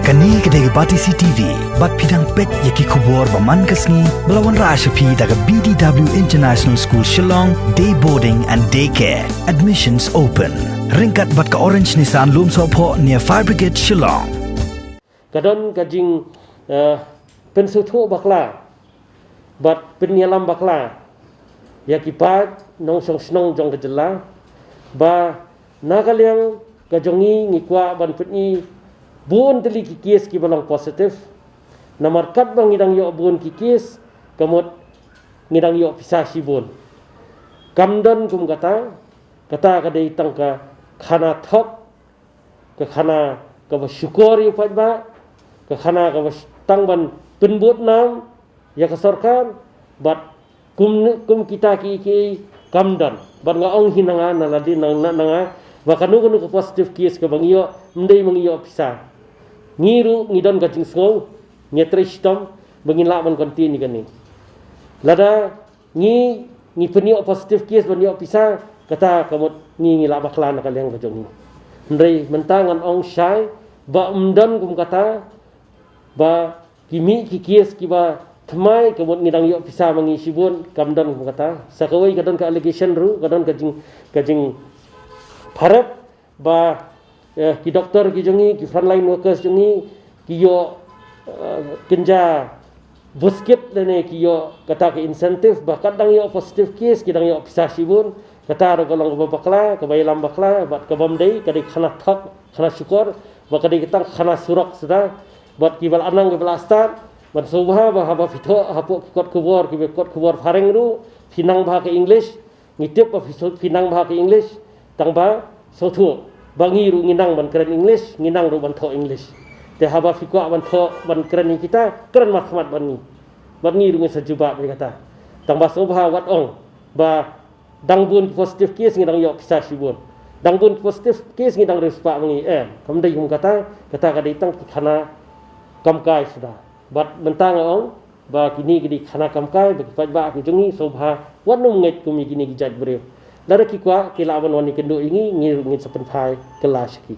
Kani kedai Batisi TV, bat pidang pet yaki kubur baman kasni melawan Rashapi daga BDW International School Shillong, day boarding and daycare. Admissions open. Ringkat bat ke Orange Nissan Lum Sopo near Fire Brigade Shillong. Kadon kajing pensutu bakla, bat penyalam bakla, yaki pat nong song snong jong kejela, ba nagaliang kajongi ngikwa ban petni bun teli kikis ki balang positif, namar kat bang ngidang yo bun kikis, kamut ngidang yo pisah si bun. Kamdon kum kata kadai tang ka khana thok, ke khana ka syukur yu pat ba, ke khana ka tang ban penbut nam ya ka sarkar, bat kum kita ki kamdon, bat nga ong hinanga naladi nanga ba kanu ka positif kis ke bang yo mendai mang yo pisah. Ngiru ngidon kacing sengau nyetrishtom bengilak man konti ni kani lada ngi penio positif kes benio pisah kata kamut ngi ngilak baklan kalian kajong ni ndrei mentangan ong syai ba umdan kum kata ba kimi kikis kiba thmai kamut ngidang yo pisah mangi sibun kamdan kum kata sakawai kadon ka allegation ru kadon kajing bharat ba ki doktor ki jongi ki frontline workers jongi ki yo kenja busket lene ki yo kata ke insentif ba kadang yo positive case ki dang yo pisah sibun kata ro golong ba bakla ke bailam bakla bat ke bomdei kadi khana thak khana syukur ba kadi kitang khana surok sudah bat ki bal anang ke bal astar bat subha ba haba fito hapo ki kot kubor fareng ru finang ba ke english ngitip ba finang ba ke english tang ba sotu bangi ru nginang ban keren English, nginang ru ban tho English. Te haba fikwa ban tho ban keren ni kita, keren mathamat ban ni. Bangi ru ngisa juba be kata. Tang ba sobha wat ong ba dangbun positive case ngidang yo pisah sibun. Dangbun positive case ngidang respa bangi kamdai hum kata kada itang khana kamkai sudah. Bat mentang ong ba kini gidi khana kamkai ba ki jongi sobha wat num nget kumi kini gijat breu. Lara ki kwa kilawan wani kendo ingi ngir sepen phai kelas ki.